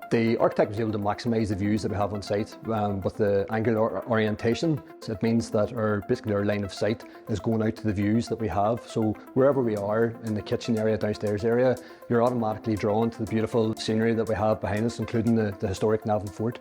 The architect was able to maximise the views that we have on site with the angular orientation. So it means that basically our line of sight is going out to the views that we have. So wherever we are in the kitchen area, downstairs area, you're automatically drawn to the beautiful scenery that we have behind us, including the historic Navan Fort.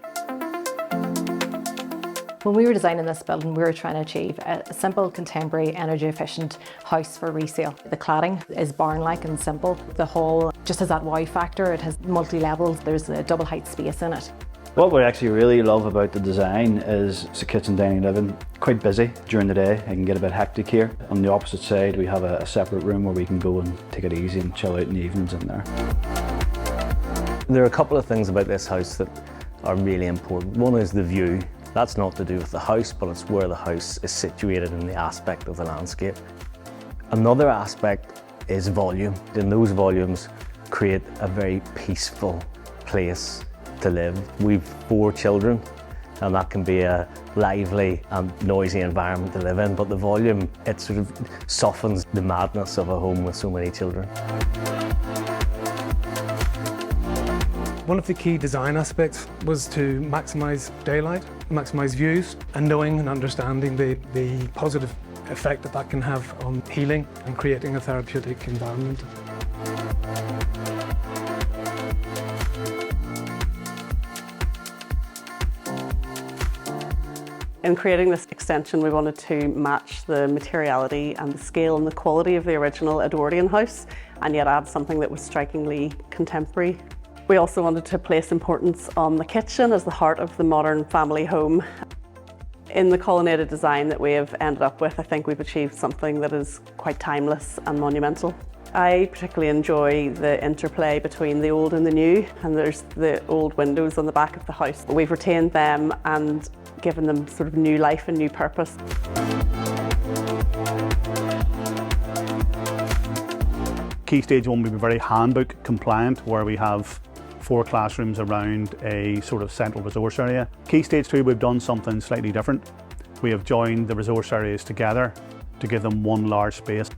When we were designing this building, we were trying to achieve a simple, contemporary, energy efficient house for resale. The cladding is barn-like and simple. The hall just has that wow factor. It has multi-levels. There's a double height space in it. What we actually really love about the design is it's a kitchen, dining, living. Quite busy during the day. It can get a bit hectic here. On the opposite side, we have a separate room where we can go and take it easy and chill out in the evenings in there. There are a couple of things about this house that are really important. One is the view. That's not to do with the house, but it's where the house is situated in the aspect of the landscape. Another aspect is volume, and those volumes create a very peaceful place to live. We've 4 children, and that can be a lively and noisy environment to live in, but the volume, it sort of softens the madness of a home with so many children. One of the key design aspects was to maximise daylight, maximise views, and knowing and understanding the positive effect that can have on healing and creating a therapeutic environment. In creating this extension, we wanted to match the materiality and the scale and the quality of the original Edwardian house, and yet add something that was strikingly contemporary. We also wanted to place importance on the kitchen as the heart of the modern family home. In the colonnaded design that we have ended up with, I think we've achieved something that is quite timeless and monumental. I particularly enjoy the interplay between the old and the new, and there's the old windows on the back of the house. We've retained them and given them sort of new life and new purpose. Key Stage 1 will be very handbook compliant, where we have 4 classrooms around a sort of central resource area. Key Stage 2, we've done something slightly different. We have joined the resource areas together to give them one large space.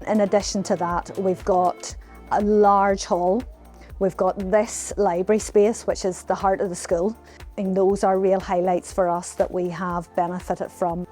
In addition to that, we've got a large hall. We've got this library space, which is the heart of the school. And those are real highlights for us that we have benefited from.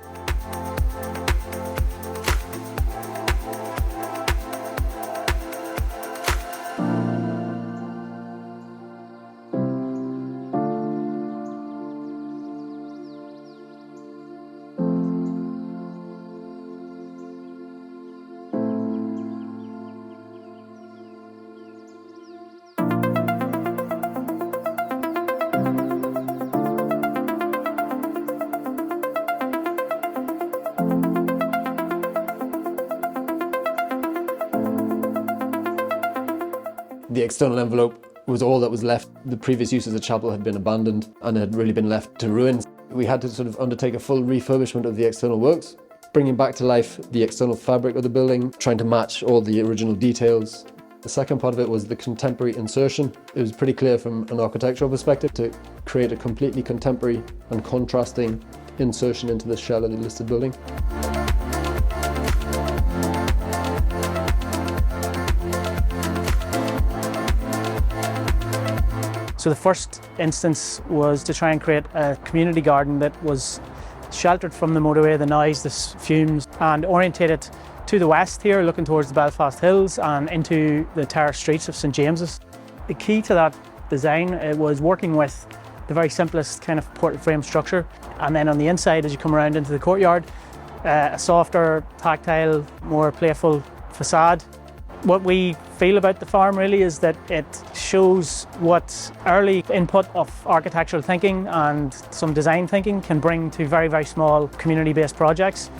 The external envelope was all that was left. The previous use of the chapel had been abandoned and had really been left to ruin. We had to sort of undertake a full refurbishment of the external works, bringing back to life the external fabric of the building, trying to match all the original details. The second part of it was the contemporary insertion. It was pretty clear from an architectural perspective to create a completely contemporary and contrasting insertion into the shell of the listed building. So the first instance was to try and create a community garden that was sheltered from the motorway, the noise, the fumes, and orientated to the west here, looking towards the Belfast Hills and into the terrace streets of St James's. The key to that design was working with the very simplest kind of portrait frame structure, and then on the inside, as you come around into the courtyard, a softer, tactile, more playful facade. What we feel about the farm really is that it shows what early input of architectural thinking and some design thinking can bring to very, very small community-based projects.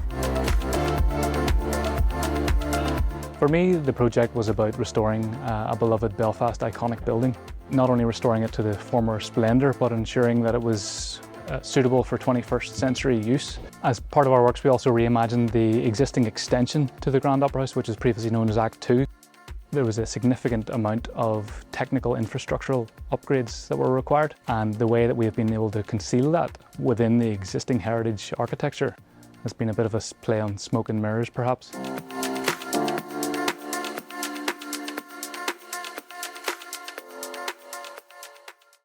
For me, the project was about restoring a beloved Belfast iconic building. Not only restoring it to the former splendour, but ensuring that it was suitable for 21st century use. As part of our works, we also reimagined the existing extension to the Grand Opera House, which is previously known as Act 2. There was a significant amount of technical infrastructural upgrades that were required, and the way that we have been able to conceal that within the existing heritage architecture has been a bit of a play on smoke and mirrors, perhaps.